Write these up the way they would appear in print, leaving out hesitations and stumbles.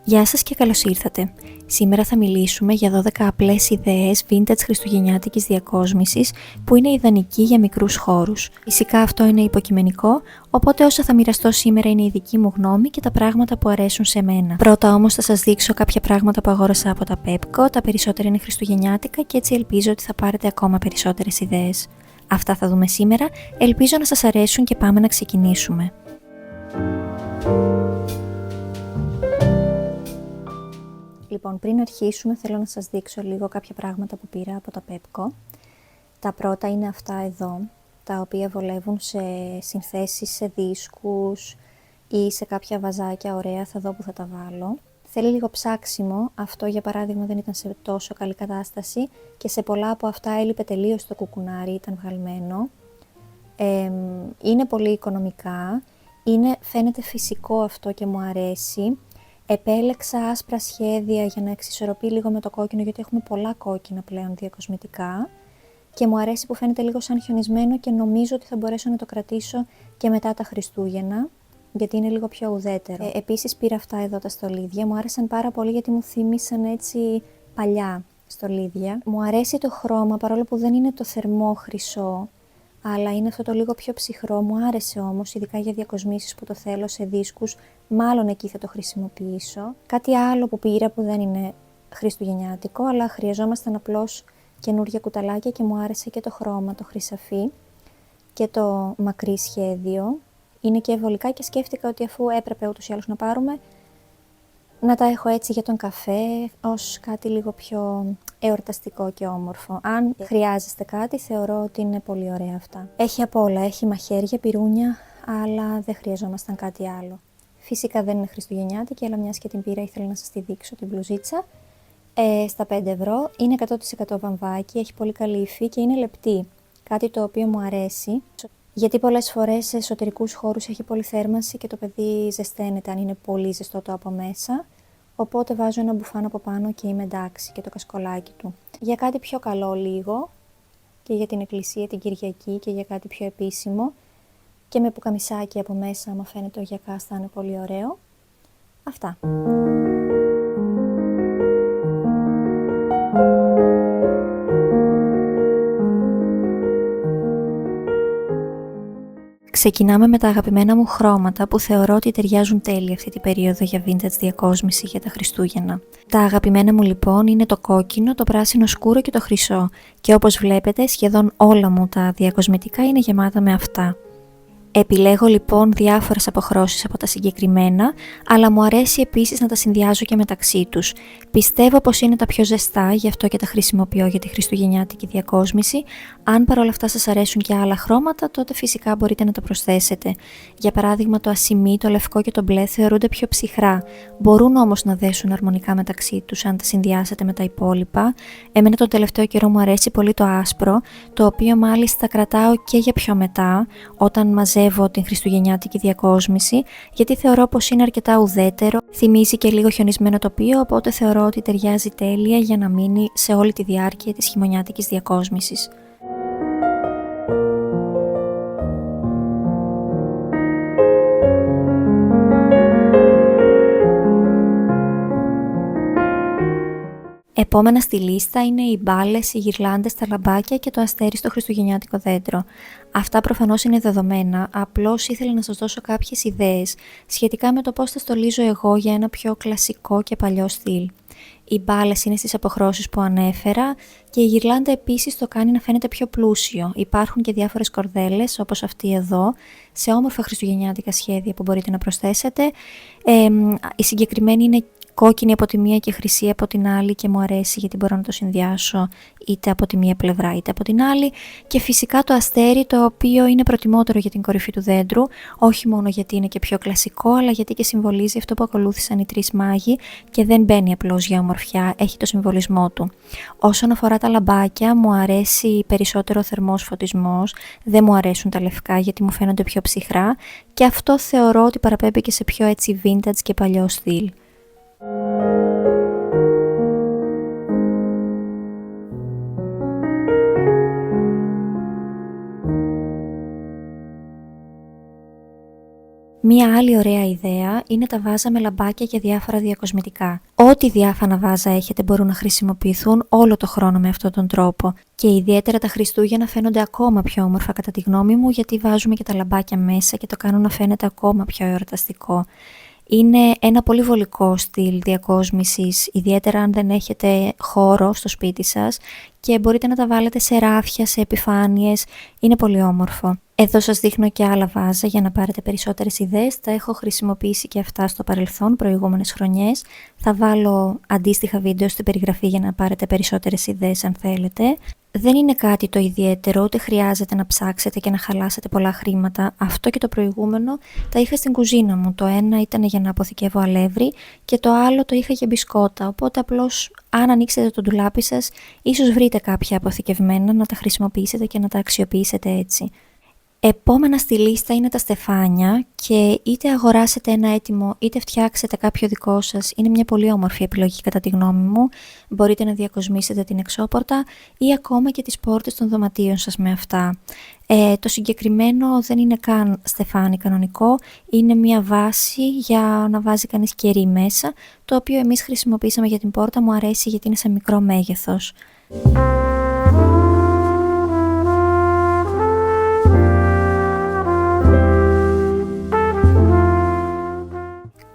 Γεια σας και καλώς ήρθατε. Σήμερα θα μιλήσουμε για 12 απλές ιδέες vintage χριστουγεννιάτικης διακόσμησης που είναι ιδανική για μικρούς χώρους. Φυσικά αυτό είναι υποκειμενικό, οπότε όσα θα μοιραστώ σήμερα είναι η δική μου γνώμη και τα πράγματα που αρέσουν σε μένα. Πρώτα όμως θα σας δείξω κάποια πράγματα που αγόρασα από τα Pepco, τα περισσότερα είναι χριστουγεννιάτικα και έτσι ελπίζω ότι θα πάρετε ακόμα περισσότερες ιδέες. Αυτά θα δούμε σήμερα, ελπίζω να σας αρέσουν και πάμε να ξεκινήσουμε. Λοιπόν, πριν αρχίσουμε θέλω να σας δείξω λίγο κάποια πράγματα που πήρα από τα Pepco. Τα πρώτα είναι αυτά εδώ, τα οποία βολεύουν σε συνθέσεις, σε δίσκους ή σε κάποια βαζάκια ωραία, θα δω που θα τα βάλω. Θέλει λίγο ψάξιμο, αυτό για παράδειγμα δεν ήταν σε τόσο καλή κατάσταση και σε πολλά από αυτά έλειπε τελείως το κουκουνάρι, ήταν βγαλμένο. Είναι πολύ οικονομικά, φαίνεται φυσικό αυτό και μου αρέσει. Επέλεξα άσπρα σχέδια για να εξισορροπεί λίγο με το κόκκινο, γιατί έχουμε πολλά κόκκινα πλέον διακοσμητικά και μου αρέσει που φαίνεται λίγο σαν χιονισμένο και νομίζω ότι θα μπορέσω να το κρατήσω και μετά τα Χριστούγεννα, γιατί είναι λίγο πιο ουδέτερο. Επίσης πήρα αυτά εδώ τα στολίδια, μου άρεσαν πάρα πολύ γιατί μου θύμισαν έτσι παλιά στολίδια. Μου αρέσει το χρώμα, παρόλο που δεν είναι το θερμό χρυσό, αλλά είναι αυτό το λίγο πιο ψυχρό, μου άρεσε όμως, ειδικά για διακοσμήσεις που το θέλω σε δίσκους, μάλλον εκεί θα το χρησιμοποιήσω. Κάτι άλλο που πήρα που δεν είναι χριστουγεννιάτικο, αλλά χρειαζόμασταν απλώς καινούργια κουταλάκια και μου άρεσε και το χρώμα, το χρυσαφί και το μακρύ σχέδιο. Είναι και ευολικά και σκέφτηκα ότι αφού έπρεπε ούτως ή άλλως να πάρουμε, να τα έχω έτσι για τον καφέ, ως κάτι λίγο πιο εορταστικό και όμορφο. Αν χρειάζεστε κάτι, θεωρώ ότι είναι πολύ ωραία αυτά. Έχει απ' όλα, έχει μαχαίρια, πυρούνια, αλλά δεν χρειαζόμασταν κάτι άλλο. Φυσικά δεν είναι χριστουγεννιάτικη, αλλά μιας και την πήρα ήθελα να σας τη δείξω την μπλουζίτσα. Στα 5 ευρώ, είναι 100% βαμβάκι, έχει πολύ καλή υφή και είναι λεπτή. Κάτι το οποίο μου αρέσει, γιατί πολλές φορές σε εσωτερικούς χώρους έχει πολύ θέρμανση και το παιδί ζεσταίνεται αν είναι πολύ ζεστό το από μέσα. Οπότε βάζω ένα μπουφάν από πάνω και είμαι εντάξει, και το κασκολάκι του. Για κάτι πιο καλό λίγο και για την εκκλησία την Κυριακή και για κάτι πιο επίσημο και με πουκαμισάκι από μέσα, άμα φαίνεται ο γιακάς θα είναι πολύ ωραίο. Αυτά. Ξεκινάμε με τα αγαπημένα μου χρώματα που θεωρώ ότι ταιριάζουν τέλεια αυτή την περίοδο για vintage διακόσμηση για τα Χριστούγεννα. Τα αγαπημένα μου λοιπόν είναι το κόκκινο, το πράσινο σκούρο και το χρυσό και όπως βλέπετε σχεδόν όλα μου τα διακοσμητικά είναι γεμάτα με αυτά. Επιλέγω λοιπόν διάφορες αποχρώσεις από τα συγκεκριμένα, αλλά μου αρέσει επίσης να τα συνδυάζω και μεταξύ τους. Πιστεύω πως είναι τα πιο ζεστά, γι' αυτό και τα χρησιμοποιώ για τη χριστουγεννιάτικη διακόσμηση. Αν παρόλα αυτά σας αρέσουν και άλλα χρώματα, τότε φυσικά μπορείτε να τα προσθέσετε. Για παράδειγμα το ασημί, το λευκό και το μπλε θεωρούνται πιο ψυχρά. Μπορούν όμως να δέσουν αρμονικά μεταξύ τους αν τα συνδυάσετε με τα υπόλοιπα. Εμένα τον τελευταίο καιρό μου αρέσει πολύ το άσπρο, το οποίο μάλιστα κρατάω και για πιο μετά, όταν μαζεύω την χριστουγεννιάτικη διακόσμηση, γιατί θεωρώ πως είναι αρκετά ουδέτερο, θυμίζει και λίγο χιονισμένο τοπίο, οπότε θεωρώ ότι ταιριάζει τέλεια για να μείνει σε όλη τη διάρκεια της χειμωνιάτικης διακόσμησης. Επόμενα στη λίστα είναι οι μπάλες, οι γυρλάντες, τα λαμπάκια και το αστέρι στο χριστουγεννιάτικο δέντρο. Αυτά προφανώς είναι δεδομένα, απλώς ήθελα να σας δώσω κάποιες ιδέες σχετικά με το πώς θα στολίζω εγώ για ένα πιο κλασικό και παλιό στυλ. Οι μπάλες είναι στις αποχρώσεις που ανέφερα και η γυρλάντα επίσης το κάνει να φαίνεται πιο πλούσιο. Υπάρχουν και διάφορες κορδέλες όπως αυτή εδώ, σε όμορφα χριστουγεννιάτικα σχέδια που μπορείτε να προσθέσετε. Η συγκεκριμένη είναι κόκκινη από τη μία και χρυσή από την άλλη και μου αρέσει γιατί μπορώ να το συνδυάσω είτε από τη μία πλευρά είτε από την άλλη, και φυσικά το αστέρι, το οποίο είναι προτιμότερο για την κορυφή του δέντρου, όχι μόνο γιατί είναι και πιο κλασικό, αλλά γιατί και συμβολίζει αυτό που ακολούθησαν οι τρεις μάγοι και δεν μπαίνει απλώς για ομορφιά, έχει το συμβολισμό του. Όσον αφορά τα λαμπάκια, μου αρέσει περισσότερο ο θερμός φωτισμός, δεν μου αρέσουν τα λευκά γιατί μου φαίνονται πιο ψυχρά και αυτό θεωρώ ότι παραπέμπει και σε πιο έτσι vintage και παλιό στυλ. Μία άλλη ωραία ιδέα είναι τα βάζα με λαμπάκια και διάφορα διακοσμητικά. Ό,τι διάφανα βάζα έχετε μπορούν να χρησιμοποιηθούν όλο το χρόνο με αυτόν τον τρόπο. Και ιδιαίτερα τα Χριστούγεννα φαίνονται ακόμα πιο όμορφα κατά τη γνώμη μου, γιατί βάζουμε και τα λαμπάκια μέσα και το κάνουν να φαίνεται ακόμα πιο εορταστικό. Είναι ένα πολύ βολικό στυλ διακόσμησης, ιδιαίτερα αν δεν έχετε χώρο στο σπίτι σας και μπορείτε να τα βάλετε σε ράφια, σε επιφάνειες, είναι πολύ όμορφο. Εδώ σας δείχνω και άλλα βάζα για να πάρετε περισσότερες ιδέες, τα έχω χρησιμοποιήσει και αυτά στο παρελθόν, προηγούμενες χρονιές. Θα βάλω αντίστοιχα βίντεο στην περιγραφή για να πάρετε περισσότερες ιδέες αν θέλετε. Δεν είναι κάτι το ιδιαίτερο, ούτε χρειάζεται να ψάξετε και να χαλάσετε πολλά χρήματα. Αυτό και το προηγούμενο τα είχα στην κουζίνα μου. Το ένα ήταν για να αποθηκεύω αλεύρι και το άλλο το είχα για μπισκότα. Οπότε απλώς αν ανοίξετε το ντουλάπι σας, ίσως βρείτε κάποια αποθηκευμένα να τα χρησιμοποιήσετε και να τα αξιοποιήσετε έτσι. Επόμενα στη λίστα είναι τα στεφάνια και είτε αγοράσετε ένα έτοιμο είτε φτιάξετε κάποιο δικό σας, είναι μια πολύ όμορφη επιλογή κατά τη γνώμη μου. Μπορείτε να διακοσμήσετε την εξώπορτα ή ακόμα και τις πόρτες των δωματίων σας με αυτά. Το συγκεκριμένο δεν είναι καν στεφάνι κανονικό, είναι μια βάση για να βάζει κανείς κερί μέσα, το οποίο εμείς χρησιμοποίησαμε για την πόρτα, μου αρέσει γιατί είναι σε μικρό μέγεθος.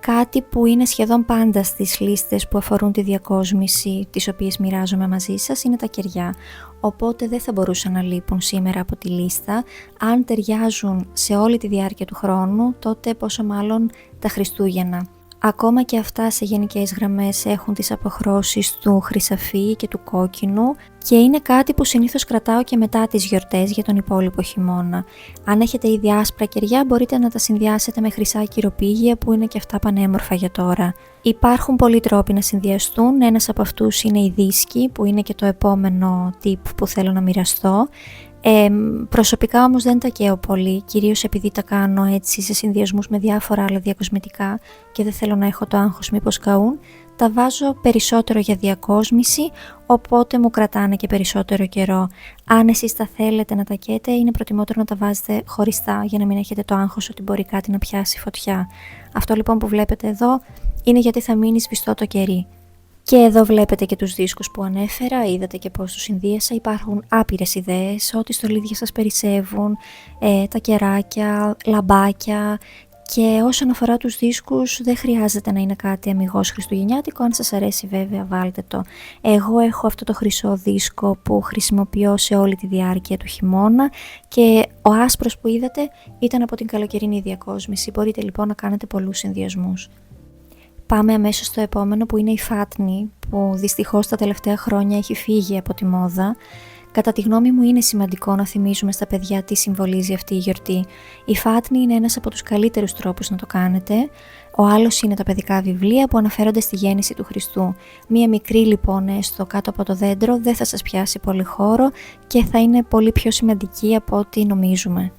Κάτι που είναι σχεδόν πάντα στις λίστες που αφορούν τη διακόσμηση, τις οποίες μοιράζομαι μαζί σας, είναι τα κεριά. Οπότε δεν θα μπορούσαν να λείπουν σήμερα από τη λίστα. Αν ταιριάζουν σε όλη τη διάρκεια του χρόνου, τότε πόσο μάλλον τα Χριστούγεννα. Ακόμα και αυτά σε γενικές γραμμές έχουν τις αποχρώσεις του χρυσαφί και του κόκκινου και είναι κάτι που συνήθως κρατάω και μετά τις γιορτές για τον υπόλοιπο χειμώνα. Αν έχετε ήδη άσπρα κεριά μπορείτε να τα συνδυάσετε με χρυσά κυροπήγια που είναι και αυτά πανέμορφα για τώρα. Υπάρχουν πολλοί τρόποι να συνδυαστούν, ένας από αυτούς είναι η δίσκη που είναι και το επόμενο tip που θέλω να μοιραστώ. Προσωπικά όμως δεν τα καίω πολύ, κυρίως επειδή τα κάνω έτσι σε συνδυασμούς με διάφορα άλλα διακοσμητικά και δεν θέλω να έχω το άγχος μήπως καούν. Τα βάζω περισσότερο για διακόσμηση, οπότε μου κρατάνε και περισσότερο καιρό. Αν εσείς τα θέλετε να τα καίτε, είναι προτιμότερο να τα βάζετε χωριστά για να μην έχετε το άγχος ότι μπορεί κάτι να πιάσει φωτιά. Αυτό λοιπόν που βλέπετε εδώ είναι γιατί θα μείνει σβηστό το κερί. Και εδώ βλέπετε και τους δίσκους που ανέφερα, είδατε και πώς τους συνδύασα, υπάρχουν άπειρες ιδέες, ό,τι στολίδια σας περισσεύουν, τα κεράκια, λαμπάκια και όσον αφορά τους δίσκους δεν χρειάζεται να είναι κάτι αμιγώς χριστουγεννιάτικο, αν σας αρέσει βέβαια βάλτε το. Εγώ έχω αυτό το χρυσό δίσκο που χρησιμοποιώ σε όλη τη διάρκεια του χειμώνα και ο άσπρος που είδατε ήταν από την καλοκαιρινή διακόσμηση, μπορείτε λοιπόν να κάνετε πολλούς συνδυασμούς. Πάμε αμέσως στο επόμενο που είναι η φάτνη, που δυστυχώς τα τελευταία χρόνια έχει φύγει από τη μόδα. Κατά τη γνώμη μου είναι σημαντικό να θυμίζουμε στα παιδιά τι συμβολίζει αυτή η γιορτή. Η φάτνη είναι ένας από τους καλύτερους τρόπους να το κάνετε. Ο άλλος είναι τα παιδικά βιβλία που αναφέρονται στη γέννηση του Χριστού. Μία μικρή λοιπόν έστω κάτω από το δέντρο δεν θα σας πιάσει πολύ χώρο και θα είναι πολύ πιο σημαντική από ό,τι νομίζουμε.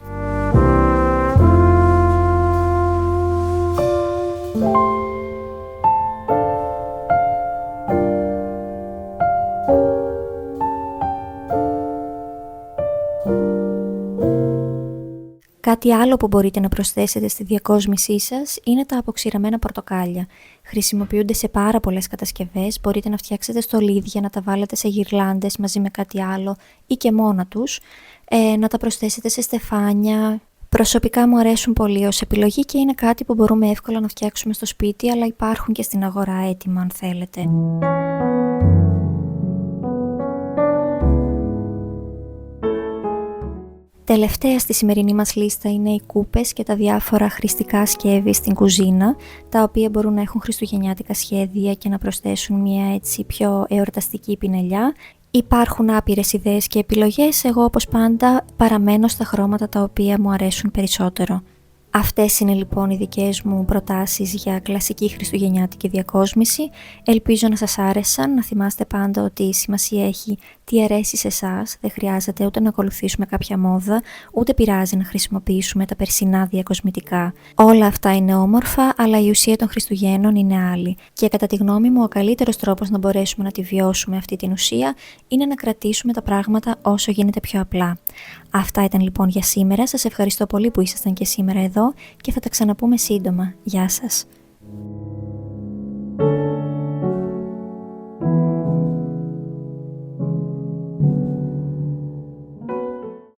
Κάτι άλλο που μπορείτε να προσθέσετε στη διακόσμησή σας είναι τα αποξηραμένα πορτοκάλια. Χρησιμοποιούνται σε πάρα πολλές κατασκευές, μπορείτε να φτιάξετε στολίδια, να τα βάλετε σε γιρλάντες μαζί με κάτι άλλο ή και μόνα τους, να τα προσθέσετε σε στεφάνια. Προσωπικά μου αρέσουν πολύ ως επιλογή και είναι κάτι που μπορούμε εύκολα να φτιάξουμε στο σπίτι, αλλά υπάρχουν και στην αγορά έτοιμα αν θέλετε. Τελευταία στη σημερινή μας λίστα είναι οι κούπες και τα διάφορα χρηστικά σκεύη στην κουζίνα, τα οποία μπορούν να έχουν χριστουγεννιάτικα σχέδια και να προσθέσουν μια έτσι πιο εορταστική πινελιά. Υπάρχουν άπειρες ιδέες και επιλογές, εγώ όπως πάντα παραμένω στα χρώματα τα οποία μου αρέσουν περισσότερο. Αυτές είναι λοιπόν οι δικές μου προτάσεις για κλασική χριστουγεννιάτικη διακόσμηση. Ελπίζω να σας άρεσαν, να θυμάστε πάντα ότι η σημασία έχει τι αρέσει σε εσάς, δεν χρειάζεται ούτε να ακολουθήσουμε κάποια μόδα, ούτε πειράζει να χρησιμοποιήσουμε τα περσινά διακοσμητικά. Όλα αυτά είναι όμορφα, αλλά η ουσία των Χριστουγέννων είναι άλλη. Και κατά τη γνώμη μου, ο καλύτερος τρόπος να μπορέσουμε να τη βιώσουμε αυτή την ουσία είναι να κρατήσουμε τα πράγματα όσο γίνεται πιο απλά. Αυτά ήταν λοιπόν για σήμερα. Σας ευχαριστώ πολύ που ήσασταν και σήμερα εδώ. εδώ και θα τα ξαναπούμε σύντομα. Γεια σας!